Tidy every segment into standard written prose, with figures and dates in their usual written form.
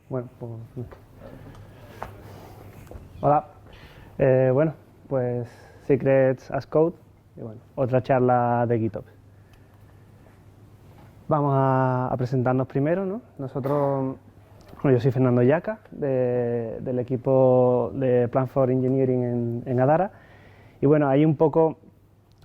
Bueno, pues... Hola. Bueno, pues Secrets as Code, y bueno, otra charla de GitOps. Vamos a presentarnos primero, ¿no? Nosotros, bueno, yo soy Fernando Yaca, del equipo de Plan for Engineering en Adara, y bueno, ahí un poco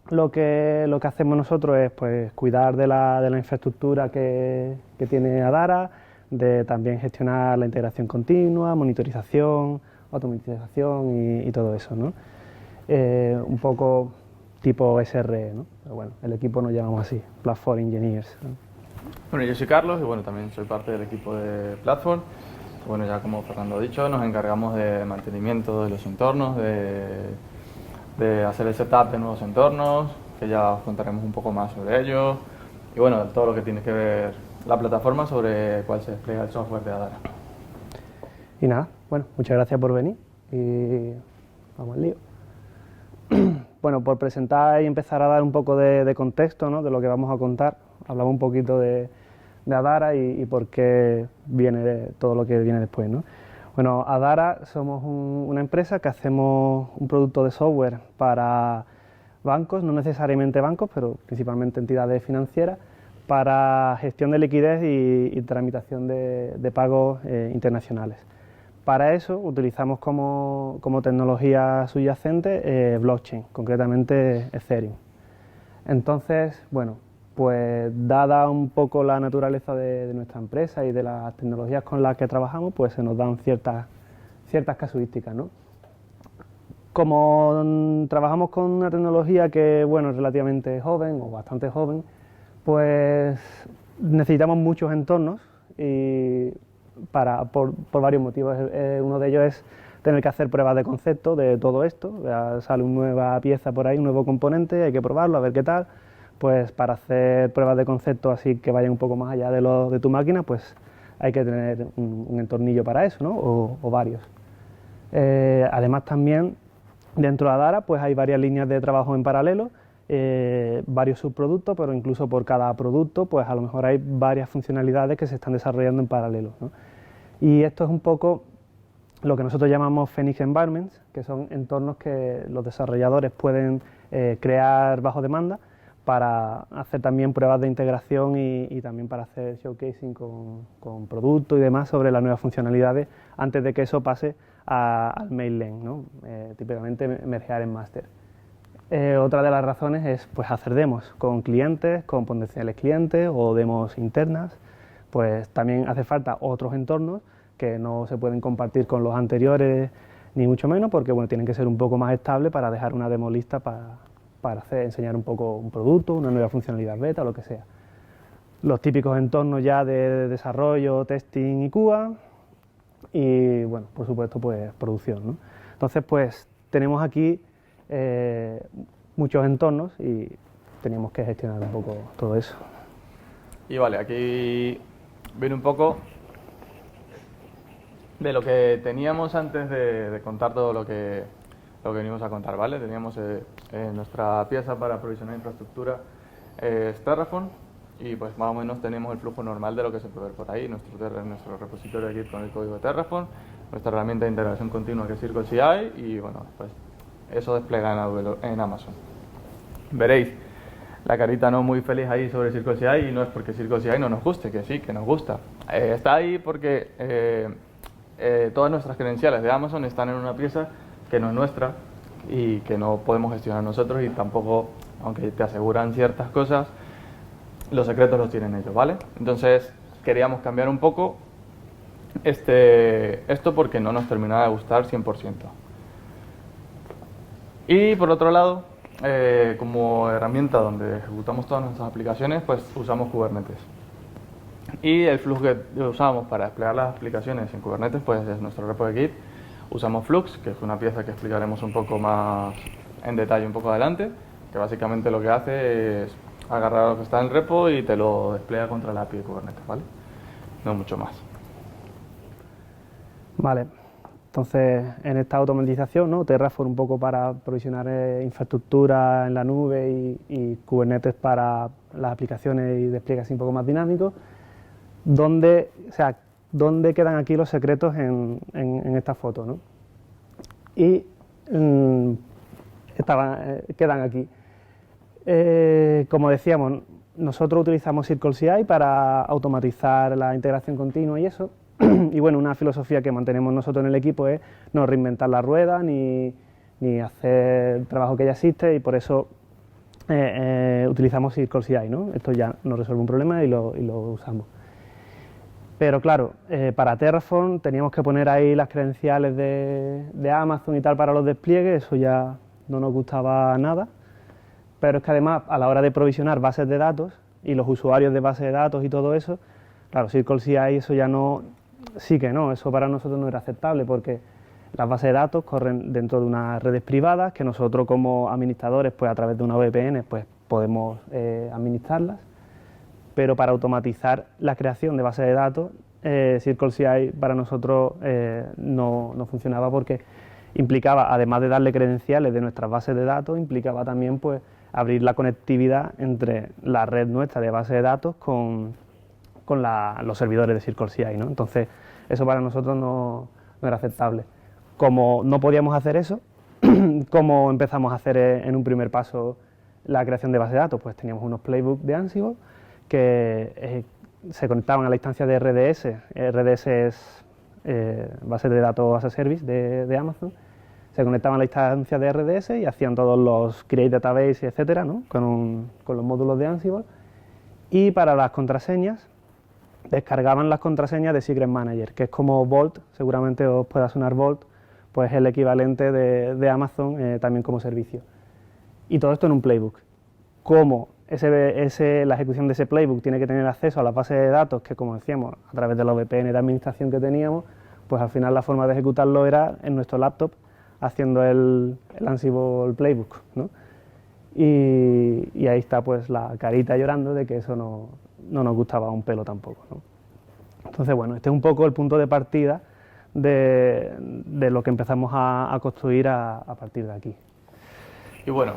lo que hacemos nosotros es pues cuidar de la infraestructura que tiene Adara, de también gestionar la integración continua, monitorización, automatización y todo eso, ¿no? Un poco tipo SRE, ¿no? Pero bueno, el equipo nos llamamos así, Platform Engineers, ¿no? Bueno, yo soy Carlos y bueno, también soy parte del equipo de Platform. Bueno, ya como Fernando ha dicho, nos encargamos de mantenimiento de los entornos, de hacer el setup de nuevos entornos, que ya os contaremos un poco más sobre ello, y bueno, todo lo que tiene que ver la plataforma sobre cuál se despliega el software de Adara. Y nada, bueno, muchas gracias por venir y vamos al lío. Bueno, por presentar y empezar a dar un poco de contexto, ¿no?, de lo que vamos a contar, hablamos un poquito de Adara y por qué viene todo lo que viene después, ¿no? Bueno, Adara somos una empresa que hacemos un producto de software para bancos, no necesariamente bancos, pero principalmente entidades financieras, para gestión de liquidez y tramitación de pagos internacionales. Para eso utilizamos como tecnología subyacente blockchain, concretamente Ethereum. Entonces, bueno, pues dada un poco la naturaleza de nuestra empresa y de las tecnologías con las que trabajamos, pues se nos dan ciertas casuísticas, ¿no? Como trabajamos con una tecnología que, bueno, es relativamente joven o bastante joven, pues necesitamos muchos entornos y por varios motivos. Uno de ellos es tener que hacer pruebas de concepto de todo esto. Ya sale una nueva pieza por ahí, un nuevo componente, hay que probarlo, a ver qué tal. Pues para hacer pruebas de concepto así que vayan un poco más allá de tu máquina, pues hay que tener un entornillo para eso, ¿no? O varios. Además también dentro de Adara pues hay varias líneas de trabajo en paralelo, varios subproductos, pero incluso por cada producto pues a lo mejor hay varias funcionalidades que se están desarrollando en paralelo, ¿no? Y esto es un poco lo que nosotros llamamos Phoenix Environments, que son entornos que los desarrolladores pueden crear bajo demanda para hacer también pruebas de integración y también para hacer showcasing con productos y demás sobre las nuevas funcionalidades antes de que eso pase al mainland, ¿no? Típicamente mergear en master. Otra de las razones es pues hacer demos con clientes, con potenciales clientes o demos internas. Pues también hace falta otros entornos que no se pueden compartir con los anteriores ni mucho menos, porque bueno, tienen que ser un poco más estables para dejar una demo lista para enseñar un poco un producto, una nueva funcionalidad beta o lo que sea. Los típicos entornos ya de desarrollo, testing y QA y bueno, por supuesto pues producción, ¿no? Entonces pues tenemos aquí muchos entornos y teníamos que gestionar un poco todo eso. Y vale, aquí viene un poco de lo que teníamos antes de contar todo lo que venimos a contar, ¿vale? Teníamos nuestra pieza para provisionar infraestructura es Terraform y pues más o menos tenemos el flujo normal de lo que se puede ver por ahí, nuestro repositorio de Git con el código de Terraform, nuestra herramienta de integración continua que es CircleCI y bueno, pues eso despliega en Amazon. Veréis la carita no muy feliz ahí sobre CircleCI y no es porque CircleCI no nos guste, que sí, que nos gusta. Está ahí porque todas nuestras credenciales de Amazon están en una pieza que no es nuestra y que no podemos gestionar nosotros y tampoco, aunque te aseguran ciertas cosas, los secretos los tienen ellos, ¿vale? Entonces queríamos cambiar un poco esto porque no nos terminaba de gustar 100%. Y por otro lado, como herramienta donde ejecutamos todas nuestras aplicaciones, pues usamos Kubernetes. Y el flujo que usamos para desplegar las aplicaciones en Kubernetes pues es nuestro repo de Git. Usamos Flux, que es una pieza que explicaremos un poco más en detalle un poco adelante, que básicamente lo que hace es agarrar lo que está en el repo y te lo despliega contra la API de Kubernetes, ¿vale? No mucho más. Vale, entonces en esta automatización, ¿no? Terraform un poco para provisionar infraestructura en la nube y Kubernetes para las aplicaciones y despliegues un poco más dinámicos, donde, o sea, dónde quedan aquí los secretos en esta foto, ¿no? Y quedan aquí. Como decíamos, nosotros utilizamos CircleCI para automatizar la integración continua y eso. Y bueno, una filosofía que mantenemos nosotros en el equipo es no reinventar la rueda ni hacer trabajo que ya existe, y por eso utilizamos CircleCI, ¿no? Esto ya nos resuelve un problema y lo usamos. Pero claro, para Terraform teníamos que poner ahí las credenciales de Amazon y tal para los despliegues, eso ya no nos gustaba nada. Pero es que además, a la hora de provisionar bases de datos y los usuarios de bases de datos y todo eso, claro, CircleCI eso ya no, sí que no, eso para nosotros no era aceptable, porque las bases de datos corren dentro de unas redes privadas que nosotros como administradores, pues a través de una VPN, pues podemos administrarlas. Pero para automatizar la creación de bases de datos, CircleCI para nosotros no funcionaba, porque implicaba, además de darle credenciales de nuestras bases de datos, implicaba también pues abrir la conectividad entre la red nuestra de bases de datos con los servidores de CircleCI, ¿no? Entonces eso para nosotros no era aceptable. Como no podíamos hacer eso, ¿cómo empezamos a hacer en un primer paso la creación de bases de datos? Pues teníamos unos playbooks de Ansible que se conectaban a la instancia de RDS. RDS es base de datos as a service de Amazon. Se conectaban a la instancia de RDS y hacían todos los create database, etcétera, ¿no? con los módulos de Ansible. Y para las contraseñas, descargaban las contraseñas de Secret Manager, que es como Vault, seguramente os pueda sonar Vault, pues es el equivalente de Amazon también como servicio. Y todo esto en un playbook. Como la ejecución de ese playbook tiene que tener acceso a las bases de datos, que como decíamos, a través de la VPN de administración que teníamos, pues al final la forma de ejecutarlo era en nuestro laptop, haciendo el Ansible Playbook, ¿no? Y ahí está pues la carita llorando de que eso no nos gustaba un pelo tampoco, ¿no? Entonces bueno, este es un poco el punto de partida de lo que empezamos a construir a partir de aquí. Y bueno,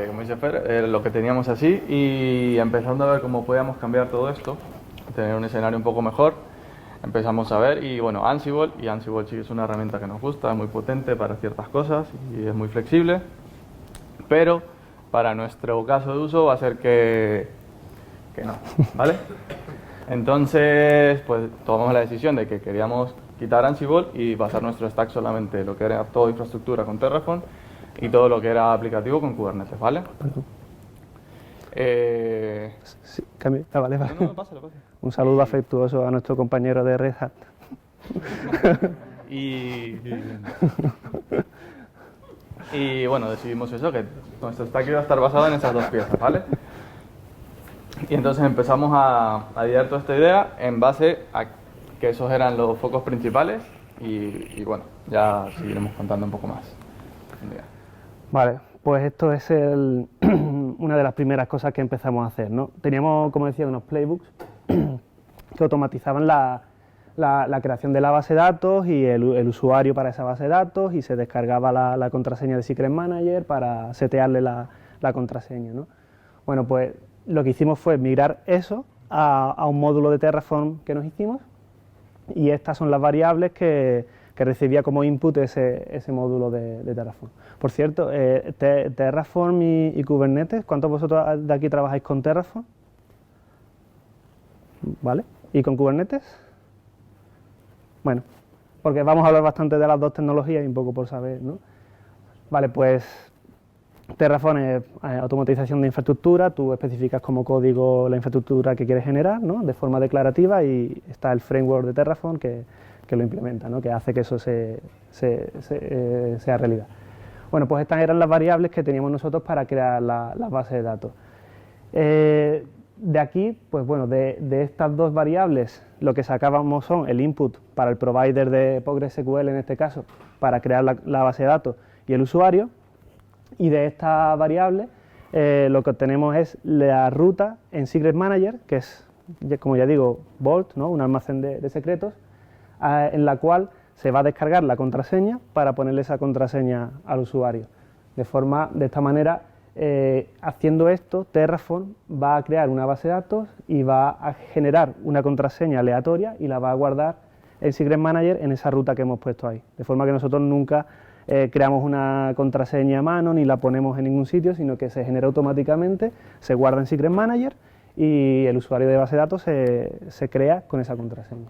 como dice Fer, lo que teníamos así, y empezando a ver cómo podíamos cambiar todo esto, tener un escenario un poco mejor, empezamos a ver, y bueno, Ansible sí es una herramienta que nos gusta, es muy potente para ciertas cosas y es muy flexible, pero para nuestro caso de uso va a ser que no, ¿vale? Entonces, pues tomamos la decisión de que queríamos quitar Ansible y basar nuestro stack solamente lo que era toda infraestructura con Terraform y todo lo que era aplicativo con Kubernetes, ¿vale? Sí, vale. No, pásalo. Un saludo afectuoso a nuestro compañero de Red Hat. Y bueno, decidimos eso, que nuestro stack iba a estar basado en esas dos piezas, ¿vale? Y entonces empezamos a idear toda esta idea en base a que esos eran los focos principales y bueno, ya seguiremos contando un poco más. Vale, pues esto es una de las primeras cosas que empezamos a hacer, ¿no? Teníamos, como decía, unos playbooks que automatizaban la creación de la base de datos y el usuario para esa base de datos, y se descargaba la contraseña de Secret Manager para setearle la contraseña, ¿no? Bueno, pues lo que hicimos fue migrar eso a un módulo de Terraform que nos hicimos, y estas son las variables que recibía como input ese módulo de Terraform. Por cierto, Terraform y Kubernetes, ¿cuántos de vosotros de aquí trabajáis con Terraform? ¿Vale? ¿Y con Kubernetes? Bueno, porque vamos a hablar bastante de las dos tecnologías y un poco por saber, ¿no? Vale, pues Terraform es automatización de infraestructura. Tú especificas como código la infraestructura que quieres generar, ¿no? De forma declarativa, y está el framework de Terraform que lo implementa, ¿no? Que hace que eso sea realidad. Bueno, pues estas eran las variables que teníamos nosotros para crear las bases de datos. De aquí, pues bueno, de estas dos variables, lo que sacábamos son el input para el provider de PostgreSQL, en este caso, para crear la base de datos, y el usuario. Y de esta variable lo que obtenemos es la ruta en Secret Manager, que es, como ya digo, Vault, ¿no? Un almacén de secretos, en la cual se va a descargar la contraseña para ponerle esa contraseña al usuario. De esta manera, haciendo esto, Terraform va a crear una base de datos y va a generar una contraseña aleatoria y la va a guardar en Secret Manager en esa ruta que hemos puesto ahí, de forma que nosotros nunca creamos una contraseña a mano ni la ponemos en ningún sitio, sino que se genera automáticamente, se guarda en Secret Manager y el usuario de base de datos se crea con esa contraseña.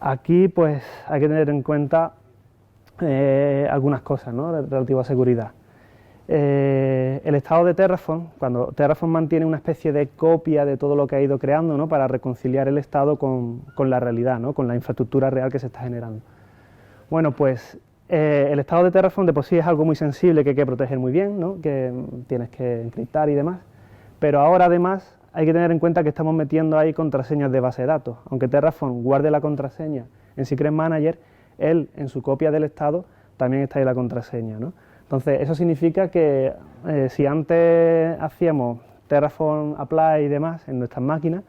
Aquí pues hay que tener en cuenta algunas cosas, ¿no?, relativas a seguridad. El estado de Terraform, cuando Terraform mantiene una especie de copia de todo lo que ha ido creando, ¿no?, para reconciliar el estado con la realidad, ¿no?, con la infraestructura real que se está generando. Bueno, pues el estado de Terraform de por sí es algo muy sensible que hay que proteger muy bien, ¿no?, que tienes que encriptar y demás, pero ahora además hay que tener en cuenta que estamos metiendo ahí contraseñas de base de datos. Aunque Terraform guarde la contraseña en Secret Manager, él en su copia del estado también está ahí la contraseña, ¿no? Entonces eso significa que si antes hacíamos Terraform Apply y demás en nuestras máquinas,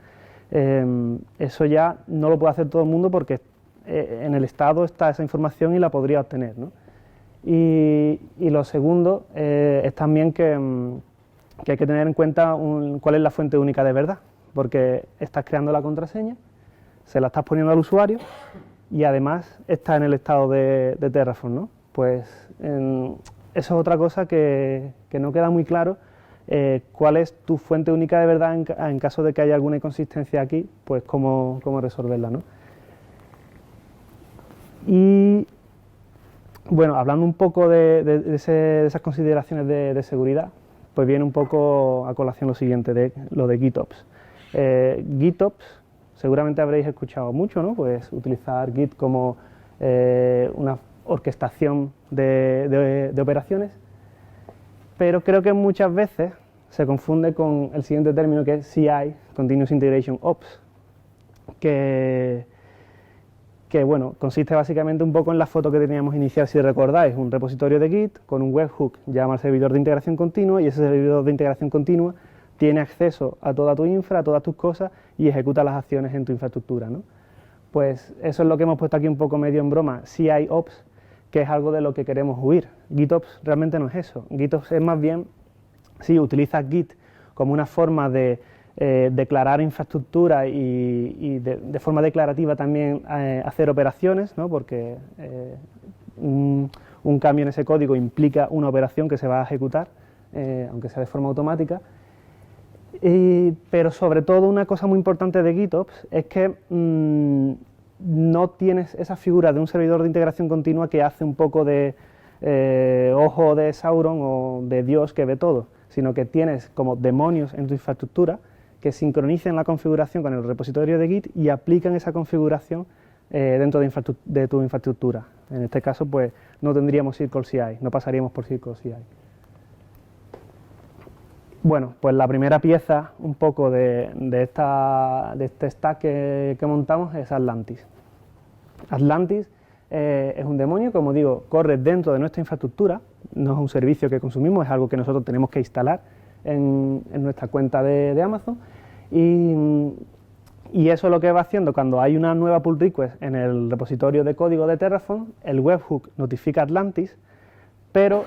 eso ya no lo puede hacer todo el mundo porque en el estado está esa información y la podría obtener, ¿no? Y lo segundo es también que hay que tener en cuenta cuál es la fuente única de verdad, porque estás creando la contraseña, se la estás poniendo al usuario y además está en el estado de Terraform, ¿no? Pues eso es otra cosa que no queda muy claro, cuál es tu fuente única de verdad en caso de que haya alguna inconsistencia aquí, pues cómo resolverla, ¿no? Y bueno, hablando un poco de esas consideraciones de seguridad, pues viene un poco a colación lo siguiente, lo de GitOps. GitOps, seguramente habréis escuchado mucho, ¿no? Pues utilizar Git como una orquestación de operaciones, pero creo que muchas veces se confunde con el siguiente término, que es CI, Continuous Integration Ops, que bueno, consiste básicamente un poco en la foto que teníamos inicial, si recordáis, un repositorio de Git con un webhook, llama al servidor de integración continua, y ese servidor de integración continua tiene acceso a toda tu infra, a todas tus cosas, y ejecuta las acciones en tu infraestructura, ¿no? Pues eso es lo que hemos puesto aquí un poco medio en broma, CI-Ops, que es algo de lo que queremos huir. GitOps realmente no es eso. GitOps es más bien, si utilizas Git como una forma de declarar infraestructura y de forma declarativa también hacer operaciones, ¿no? Porque un cambio en ese código implica una operación que se va a ejecutar, aunque sea de forma automática. Pero sobre todo una cosa muy importante de GitOps es que no tienes esa figura de un servidor de integración continua que hace un poco de ojo de Sauron o de Dios que ve todo, sino que tienes como demonios en tu infraestructura que sincronicen la configuración con el repositorio de Git y aplican esa configuración dentro de tu infraestructura. En este caso, pues no tendríamos Circle CI, no pasaríamos por Circle CI. Bueno, pues la primera pieza un poco de este stack que montamos es Atlantis. Atlantis es un demonio, como digo, corre dentro de nuestra infraestructura, no es un servicio que consumimos, es algo que nosotros tenemos que instalar en nuestra cuenta de Amazon, y eso es lo que va haciendo cuando hay una nueva pull request en el repositorio de código de Terraform. El webhook notifica a Atlantis, pero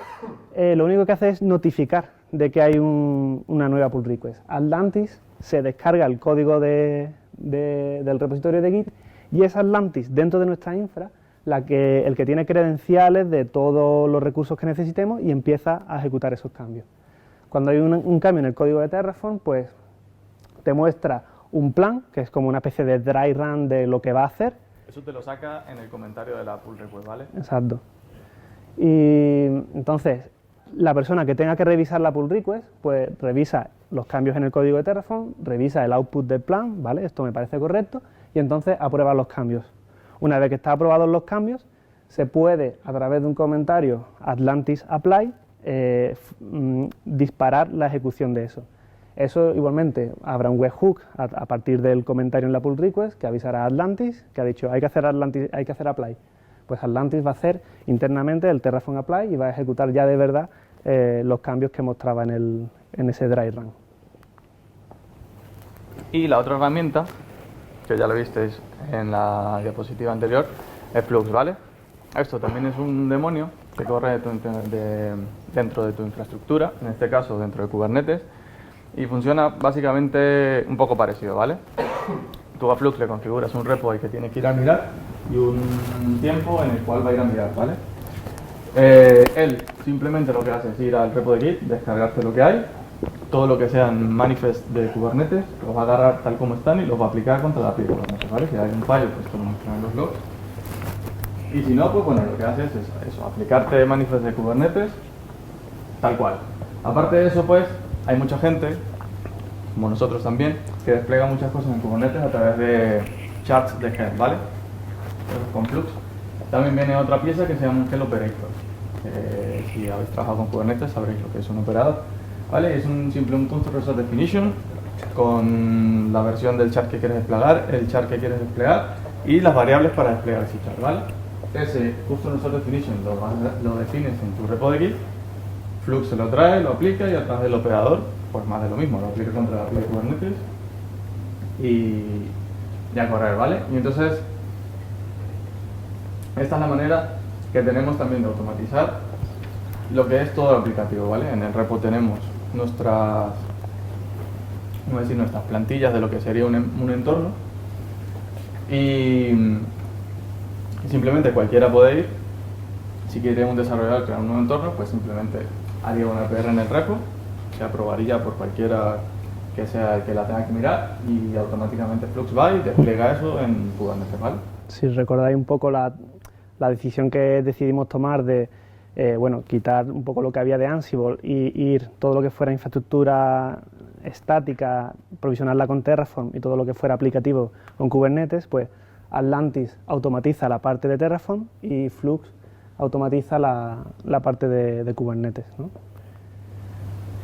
lo único que hace es notificar de que hay una nueva pull request. Atlantis se descarga el código del repositorio de Git, y es Atlantis dentro de nuestra infra el que tiene credenciales de todos los recursos que necesitemos y empieza a ejecutar esos cambios. Cuando hay un cambio en el código de Terraform, pues te muestra un plan, que es como una especie de dry run de lo que va a hacer. Eso te lo saca en el comentario de la pull request, ¿vale? Exacto. Y entonces, la persona que tenga que revisar la pull request, pues revisa los cambios en el código de Terraform, revisa el output del plan, ¿vale? Esto me parece correcto, y entonces aprueba los cambios. Una vez que están aprobados los cambios, se puede, a través de un comentario Atlantis Apply, disparar la ejecución de eso. Eso igualmente habrá un webhook a partir del comentario en la pull request que avisará a Atlantis, que ha dicho hay que hacer apply. Pues Atlantis va a hacer internamente el Terraform Apply y va a ejecutar ya de verdad los cambios que mostraba en ese dry run. Y la otra herramienta, que ya lo visteis en la diapositiva anterior, es Flux, ¿vale? Esto también es un demonio que corre dentro de tu infraestructura, en este caso dentro de Kubernetes, y funciona básicamente un poco parecido, ¿vale? tú a Flux le configuras un repo al que tiene que ir a mirar y un tiempo en el cual va a ir a mirar, ¿vale? Él simplemente lo que hace es ir al repo de Git, descargarte lo que hay, todo lo que sean manifest de Kubernetes, los va a agarrar tal como están y los va a aplicar contra la API de Kubernetes, ¿vale? Si hay un fallo, pues te lo muestran en los logs. Y si no, pues bueno, lo que haces es eso, aplicarte manifest de Kubernetes tal cual. Aparte de eso, pues, hay mucha gente, como nosotros también, que despliega muchas cosas en Kubernetes a través de charts de Helm, ¿vale? Con Flux. También viene otra pieza que se llama un Helm Operator. Si habéis trabajado con Kubernetes sabréis lo que es un operador, ¿vale? Es un simple un Custom Resource Definition con la versión del chart que quieres desplegar, el chart que quieres desplegar y las variables para desplegar ese chart, ¿vale? Ese Custom Resource Definition lo defines en tu repo de Git, Flux se lo trae, lo aplica y a través del operador, pues más de lo mismo, lo aplica contra la API de Kubernetes y ya correr, ¿vale? Y entonces, esta es la manera que tenemos también de automatizar lo que es todo el aplicativo, ¿vale? En el repo tenemos nuestras plantillas de lo que sería un entorno y simplemente cualquiera puede ir, si quiere un desarrollador crear un nuevo entorno, pues simplemente haría una PR en el repo, se aprobaría por cualquiera que sea el que la tenga que mirar y automáticamente Flux va y despliega eso en Kubernetes, ¿vale? Si recordáis un poco la decisión que decidimos tomar de bueno, quitar un poco lo que había de Ansible y ir todo lo que fuera infraestructura estática, provisionarla con Terraform y todo lo que fuera aplicativo con Kubernetes, pues Atlantis automatiza la parte de Terraform y Flux automatiza la parte de Kubernetes, ¿no?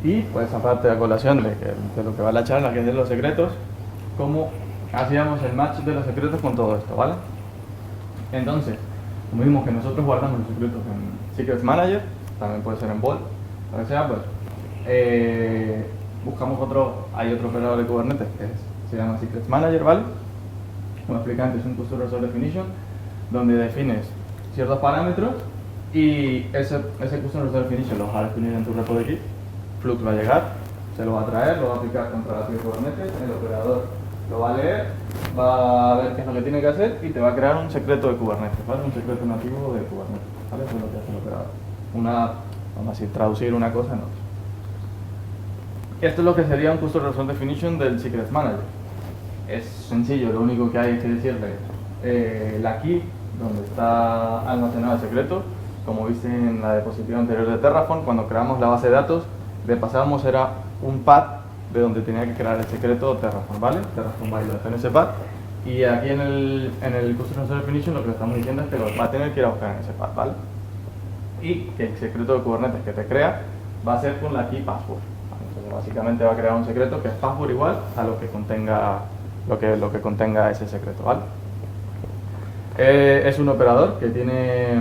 Y pues aparte de la colación de lo que va la charla, que es de los secretos, cómo hacíamos el match de los secretos con todo esto, ¿vale? Entonces, como vimos que nosotros guardamos los secretos en Secrets Manager, también puede ser en Vault, lo que sea, pues buscamos hay otro operador de Kubernetes que se llama Secrets Manager, ¿vale? Como expliqué antes, es un Custom Resource Definition, donde defines ciertos parámetros y ese Custom Resource Definition lo vas a definir en tu repo de Git. Flux va a llegar, se lo va a traer, lo va a aplicar contra la API de Kubernetes, el operador lo va a leer, va a ver qué es lo que tiene que hacer y te va a crear un secreto de Kubernetes, ¿vale? Un secreto nativo de Kubernetes, ¿vale? Eso es lo que hace el operador. Vamos a decir, traducir una cosa en otra. Esto es lo que sería un Custom Resource Definition del Secrets Manager. Es sencillo, lo único que hay es que decirle la key donde está almacenado el secreto. Como viste en la diapositiva anterior de Terraform, cuando creamos la base de datos, le pasábamos era un path de donde tenía que crear el secreto Terraform, ¿vale? Terraform va y lo deja en ese path. Y aquí en el Custom Resource Definition lo que le estamos diciendo es que lo va a tener que ir a buscar en ese path, ¿vale? Y que el secreto de Kubernetes que te crea va a ser con la key password. Entonces básicamente va a crear un secreto que es password igual a lo que contenga ese secreto, ¿vale? Es un operador que tiene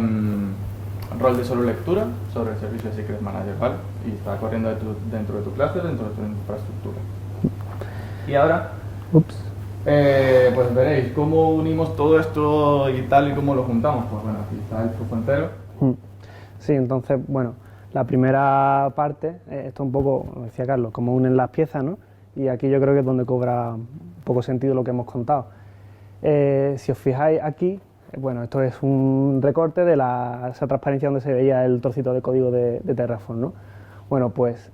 rol de solo lectura sobre el servicio de Secrets Manager, ¿vale? Y está corriendo dentro de tu clúster, dentro de tu infraestructura. Y ahora, pues veréis cómo unimos todo esto y tal y cómo lo juntamos. Pues bueno, aquí está el flujo entero. Sí, entonces, bueno, la primera parte, esto un poco, como decía Carlos, como unen las piezas, ¿no? Y aquí yo creo que es donde cobra un poco sentido lo que hemos contado. Si os fijáis aquí, bueno, esto es un recorte de esa transparencia donde se veía el trocito de código de Terraform, ¿no? Bueno, pues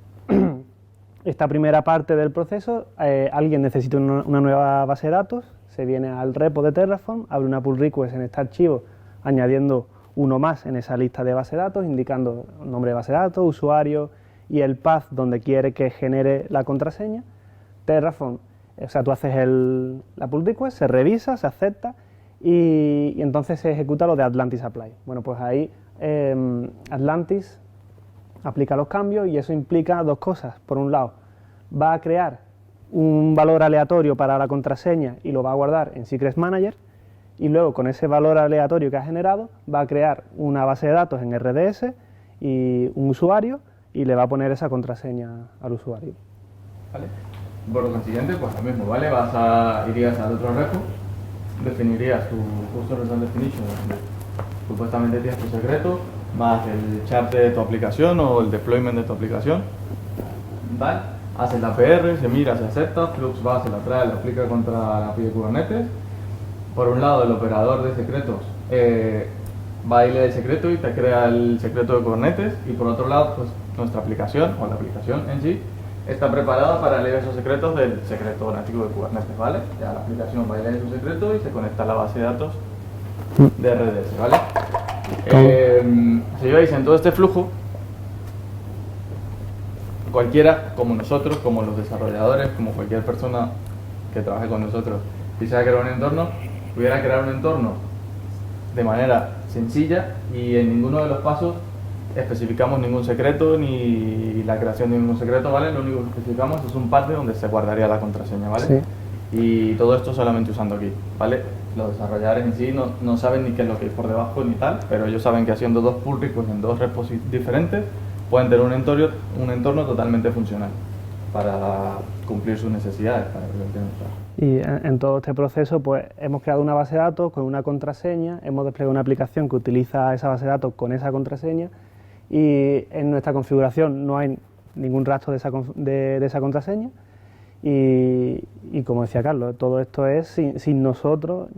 esta primera parte del proceso, alguien necesita una nueva base de datos, se viene al repo de Terraform, abre una pull request en este archivo, añadiendo uno más en esa lista de base de datos, indicando el nombre de base de datos, usuario y el path donde quiere que genere la contraseña. Terraform, o sea, tú haces la pull request, se revisa, se acepta y entonces se ejecuta lo de Atlantis Apply. Bueno, pues ahí Atlantis aplica los cambios y eso implica dos cosas. Por un lado, va a crear un valor aleatorio para la contraseña y lo va a guardar en Secrets Manager y luego con ese valor aleatorio que ha generado va a crear una base de datos en RDS y un usuario y le va a poner esa contraseña al usuario. ¿Vale? Por lo consiguiente, pues lo mismo, ¿vale? Irías al otro repo, definirías tu Custom Resource Definition, donde supuestamente tienes tu secreto, más el chart de tu aplicación o el deployment de tu aplicación, ¿vale? hace la PR, se mira, se acepta, Flux va, se la trae, la aplica contra la API de Kubernetes. Por un lado, el operador de secretos va y lee el secreto y te crea el secreto de Kubernetes, y por otro lado, pues nuestra aplicación, o la aplicación en sí, está preparada para leer esos secretos del secreto nativo de Kubernetes, ¿vale? Ya la aplicación va a leer su secreto y se conecta a la base de datos de RDS, ¿vale? Si veis en todo este flujo, cualquiera, como nosotros, como los desarrolladores, como cualquier persona que trabaje con nosotros, quisiera crear un entorno, pudiera crear un entorno de manera sencilla y en ninguno de los pasos especificamos ningún secreto ni la creación de ningún secreto, ¿vale? Lo único que especificamos es un path donde se guardaría la contraseña, ¿vale? Sí. Y todo esto solamente usando aquí, ¿vale? Los desarrolladores en sí no saben ni qué es lo que hay por debajo ni tal, pero ellos saben que haciendo dos pull requests en dos repos diferentes pueden tener un entorno totalmente funcional para cumplir sus necesidades, para que lo entiendan. Y en todo este proceso pues hemos creado una base de datos con una contraseña, hemos desplegado una aplicación que utiliza esa base de datos con esa contraseña, y en nuestra configuración no hay ningún rastro de esa contraseña, y como decía Carlos, todo esto es sin nosotros,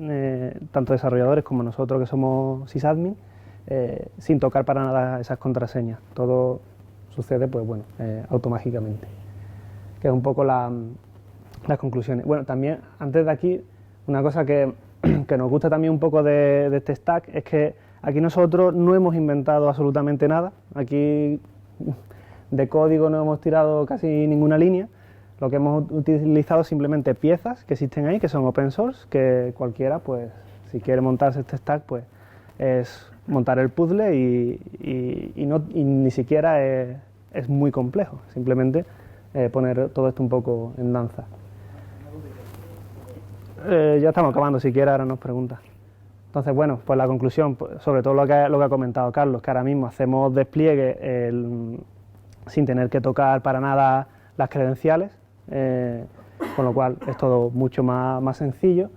tanto desarrolladores como nosotros que somos sysadmin, sin tocar para nada esas contraseñas. Todo sucede pues bueno, automáticamente, que es un poco las conclusiones. Bueno, también antes de aquí, una cosa que nos gusta también un poco de este stack es que aquí nosotros no hemos inventado absolutamente nada. Aquí de código no hemos tirado casi ninguna línea. Lo que hemos utilizado simplemente piezas que existen ahí, que son open source, que cualquiera, pues, si quiere montarse este stack, pues, es montar el puzzle y ni siquiera es muy complejo, simplemente poner todo esto un poco en danza. Ya estamos acabando, si quiere ahora nos pregunta. Entonces, bueno, pues la conclusión, pues, sobre todo lo que ha comentado Carlos, que ahora mismo hacemos despliegue sin tener que tocar para nada las credenciales, con lo cual es todo mucho más sencillo,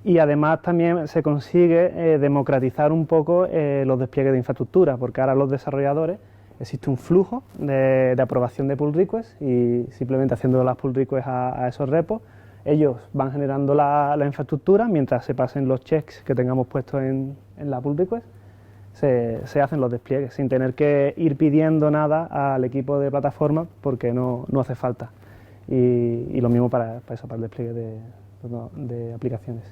y además también se consigue democratizar un poco los despliegues de infraestructura, porque ahora los desarrolladores existe un flujo de aprobación de pull requests, y simplemente haciendo las pull requests a esos repos, ellos van generando la infraestructura mientras se pasen los checks que tengamos puestos en la pull request. Se hacen los despliegues sin tener que ir pidiendo nada al equipo de plataforma, porque no hace falta. Y lo mismo para eso, para el despliegue de aplicaciones.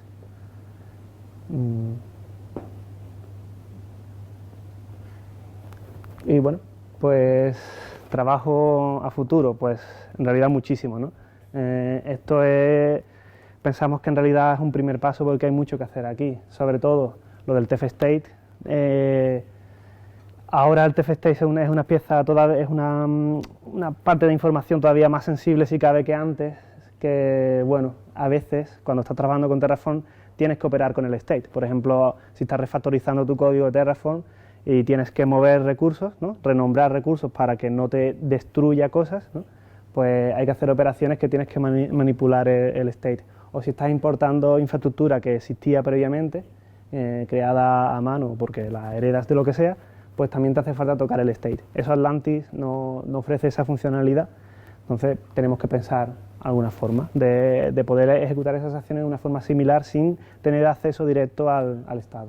Y bueno, pues trabajo a futuro, pues en realidad muchísimo, ¿no? Pensamos que en realidad es un primer paso porque hay mucho que hacer aquí, sobre todo lo del TF State. Ahora el TF State es una pieza, es una parte de información todavía más sensible si cabe que antes, que bueno, a veces cuando estás trabajando con Terraform tienes que operar con el state. Por ejemplo, si estás refactorizando tu código de Terraform y tienes que mover recursos, ¿no? Renombrar recursos para que no te destruya cosas, ¿no? Pues hay que hacer operaciones que tienes que manipular el state. O si estás importando infraestructura que existía previamente, creada a mano porque la heredas de lo que sea, pues también te hace falta tocar el state. Eso Atlantis no ofrece esa funcionalidad, entonces tenemos que pensar alguna forma de poder ejecutar esas acciones de una forma similar sin tener acceso directo al estado.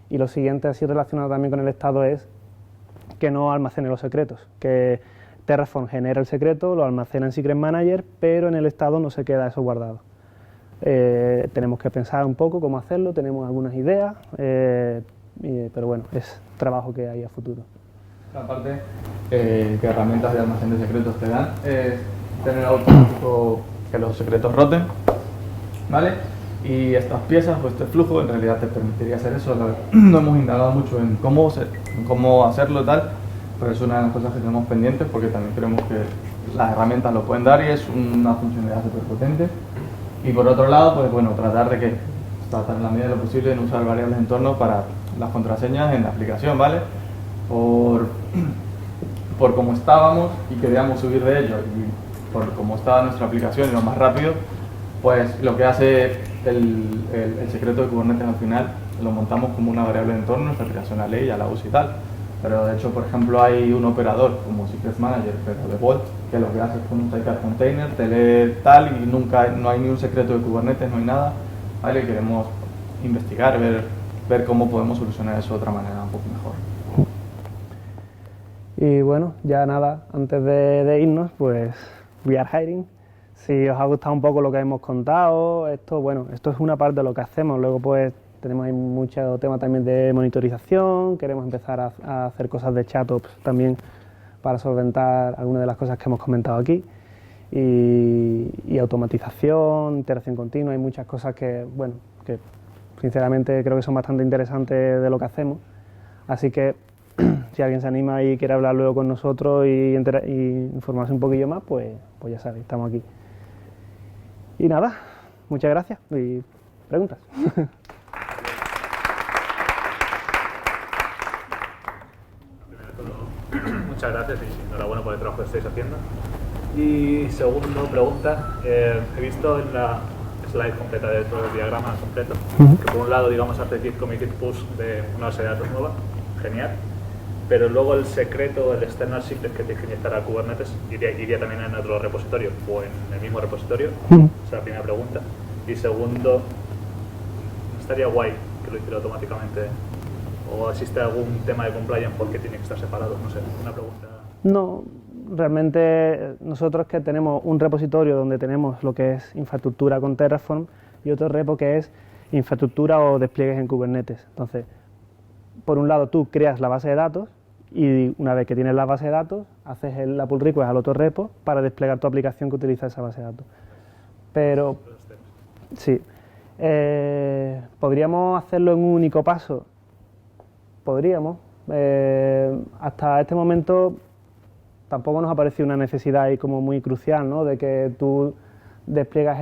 Y lo siguiente, así relacionado también con el estado, es que no almacene los secretos, que Terraform genera el secreto, lo almacena en Secret Manager, pero en el estado no se queda eso guardado. Tenemos que pensar un poco cómo hacerlo, tenemos algunas ideas, pero bueno, es trabajo que hay a futuro. Aparte, que herramientas de almacén de secretos te dan es tener automático que los secretos roten, ¿vale? Y estas piezas o este flujo en realidad te permitiría hacer eso. No hemos indagado mucho en cómo hacerlo y tal, pero es una de las cosas que tenemos pendientes porque también creemos que las herramientas lo pueden dar y es una funcionalidad súper potente. Y por otro lado, pues bueno, tratar en la medida de lo posible en usar variables de entorno para las contraseñas en la aplicación, ¿vale? Por cómo estábamos y queríamos subir de ello, y por cómo estaba nuestra aplicación y lo más rápido, pues lo que hace el secreto de Kubernetes al final lo montamos como una variable de entorno, nuestra aplicación la ley, ya la usa y tal, Pero de hecho, por ejemplo, hay un operador como Secrets Manager, pero de Vault, que lo que hace es con un sidecar container, te lee tal y no hay ni un secreto de Kubernetes, no hay nada. ¿Vale? Queremos investigar, ver cómo podemos solucionar eso de otra manera un poco mejor. Y bueno, ya nada, antes de irnos, pues we are hiring. Si os ha gustado un poco lo que hemos contado, esto es una parte de lo que hacemos. Luego pues tenemos ahí mucho tema también de monitorización, queremos empezar a hacer cosas de chatops también para solventar algunas de las cosas que hemos comentado aquí. Y automatización, interacción continua, hay muchas cosas que, bueno, que sinceramente creo que son bastante interesantes de lo que hacemos. Así que si alguien se anima y quiere hablar luego con nosotros y informarse un poquillo más, pues ya sabéis, estamos aquí. Y nada, muchas gracias y preguntas. Muchas gracias y enhorabuena por el trabajo que estáis haciendo. Y segundo pregunta, he visto en la slide completa de todo el diagrama completo que por un lado, digamos, hace git commit git push de una base de datos nueva, genial, pero luego el secreto, el external secret que tienes que inyectar a Kubernetes iría también en otro repositorio o en el mismo repositorio. Esa es la primera pregunta. Y segundo, estaría guay que lo hiciera automáticamente, o existe algún tema de compliance porque tiene que estar separado, no sé, una pregunta. No, realmente nosotros que tenemos un repositorio donde tenemos lo que es infraestructura con Terraform y otro repo que es infraestructura o despliegues en Kubernetes. Entonces, por un lado tú creas la base de datos y una vez que tienes la base de datos haces la pull request al otro repo para desplegar tu aplicación que utiliza esa base de datos. Pero sí, ¿podríamos hacerlo en un único paso? Podríamos. Hasta este momento tampoco nos ha parecido una necesidad ahí como muy crucial, ¿no? De que tú despliegas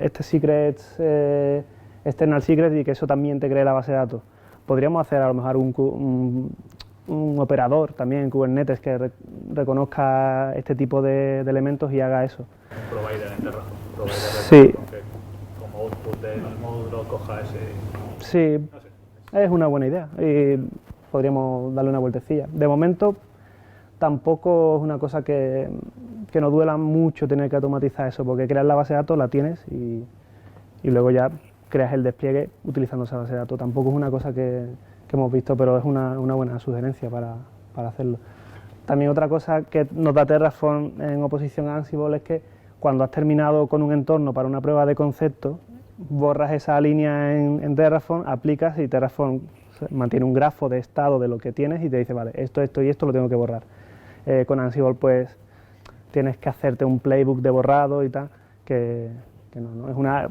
este secrets, external secret y que eso también te cree la base de datos. Podríamos hacer a lo mejor un operador también en Kubernetes que reconozca este tipo de elementos y haga eso. Un provider en Terraform, sí. Que como output del módulo coja ese. Sí, no sé. Es una buena idea y podríamos darle una vueltecilla. De momento tampoco es una cosa que nos duela mucho tener que automatizar eso, porque creas la base de datos, la tienes y luego ya creas el despliegue utilizando esa base de datos. Tampoco es una cosa que hemos visto, pero es una buena sugerencia para hacerlo. También otra cosa que nos da Terraform en oposición a Ansible es que cuando has terminado con un entorno para una prueba de concepto, borras esa línea en Terraform, aplicas y Terraform mantiene un grafo de estado de lo que tienes y te dice, vale, esto y esto lo tengo que borrar. Con Ansible pues tienes que hacerte un playbook de borrado y tal, que no es una...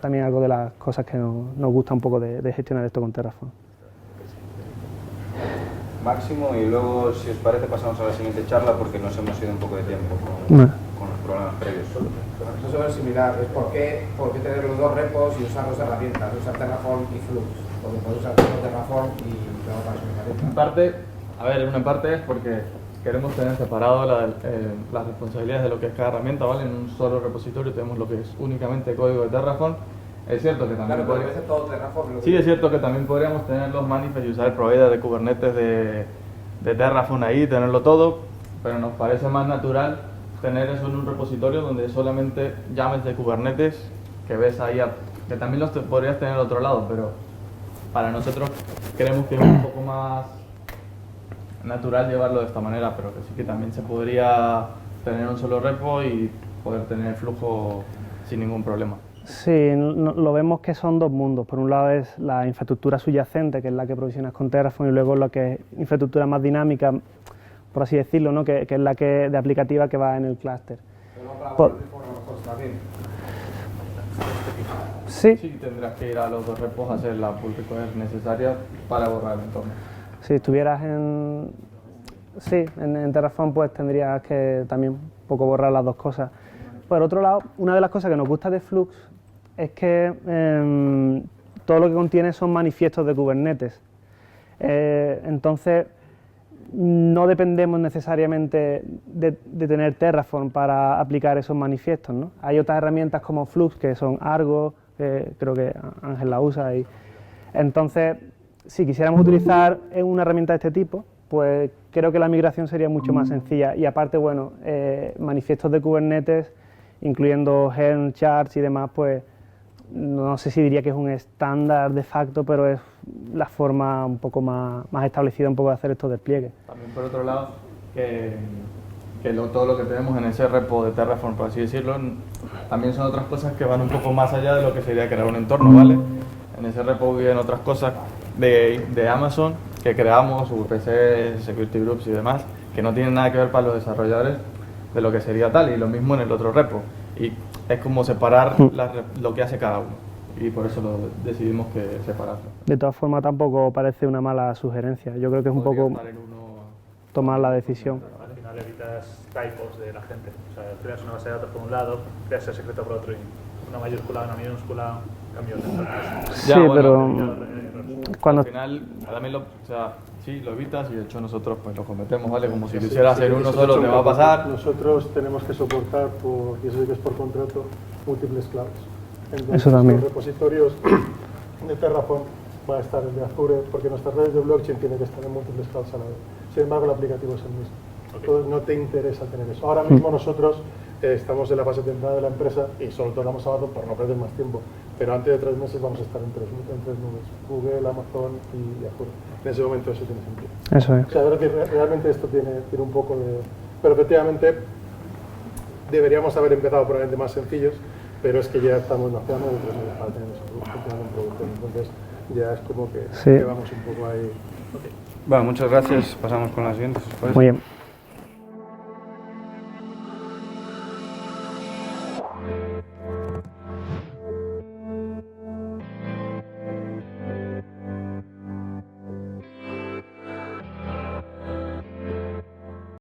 también algo de las cosas que nos gusta un poco de gestionar esto con Terraform. Máximo, y luego, si os parece, pasamos a la siguiente charla porque nos hemos ido un poco de tiempo con los problemas previos. Eso es similar, es por qué tener los dos repos y usar dos herramientas, usar Terraform y Flux, porque puedes usar Terraform y luego para su una parte es porque queremos tener separado las responsabilidades de lo que es cada herramienta, ¿vale? En un solo repositorio tenemos lo que es únicamente código de Terraform. Es cierto que también es cierto que también podríamos tener los manifests y usar el provider de Kubernetes de Terraform ahí, tenerlo todo, pero nos parece más natural tener eso en un repositorio donde solamente llames de Kubernetes que ves ahí, que también los podrías tener al otro lado, pero para nosotros creemos que es un poco más natural llevarlo de esta manera, pero que sí que también se podría tener un solo repo y poder tener el flujo sin ningún problema. Sí, lo vemos que son dos mundos. Por un lado es la infraestructura subyacente, que es la que provisionas con Terraform, y luego lo que es infraestructura más dinámica, por así decirlo, ¿no? que es la de aplicativa que va en el clúster. Sí. Sí, tendrás que ir a los dos repos a hacer la pull request necesaria para borrar el entorno. Si estuvieras en Terraform, pues tendrías que también un poco borrar las dos cosas. Por otro lado, una de las cosas que nos gusta de Flux es que todo lo que contiene son manifiestos de Kubernetes. Entonces, no dependemos necesariamente de tener Terraform para aplicar esos manifiestos, ¿no? Hay otras herramientas como Flux, que son Argo, creo que Ángel la usa. Entonces, si quisiéramos utilizar una herramienta de este tipo, pues creo que la migración sería mucho más sencilla. Y aparte, bueno, manifiestos de Kubernetes, incluyendo Helm charts y demás, pues no sé si diría que es un estándar de facto, pero es la forma un poco más establecida un poco de hacer estos despliegues. También por otro lado, todo lo que tenemos en ese repo de Terraform, por así decirlo, también son otras cosas que van un poco más allá de lo que sería crear un entorno, ¿vale? En ese repo viven otras cosas de Amazon que creamos, VPC, Security Groups y demás, que no tienen nada que ver para los desarrolladores de lo que sería tal, y lo mismo en el otro repo. Y es como separar lo que hace cada uno, y por eso decidimos que separarlo. De todas formas, tampoco parece una mala sugerencia. Yo creo que es un poco tomar la decisión. Al final evitas typos de la gente. O sea, creas una base de datos por un lado, creas el secreto por otro, y una mayúscula, una minúscula, cambios de entornos. Sí, pero cuando... Al final, también sí, lo evitas, y de hecho nosotros pues lo cometemos, ¿vale? Como si quisieras hacer uno solo, te va a pasar. Nosotros tenemos que soportar, y eso sí que es por contrato, múltiples clouds. Entonces, eso también. Los repositorios de Terraform van a estar en de Azure, porque nuestras redes de blockchain tienen que estar en múltiples clouds a la vez. Sin embargo, el aplicativo es el mismo. Entonces, no te interesa tener eso. Ahora mismo nosotros estamos en la fase temprana de la empresa y solo tocamos Amazon por no perder más tiempo. Pero antes de 3 meses vamos a estar en tres nubes: Google, Amazon y Azure. En ese momento eso tiene sentido. Eso es. O sea, es decir, realmente esto tiene un poco de... Pero efectivamente deberíamos haber empezado probablemente más sencillos, pero es que ya estamos naciendo de 3 meses para tener un producto. Entonces ya es como que vamos un poco ahí. Bueno, muchas gracias. Pasamos con las siguientes. Muy bien.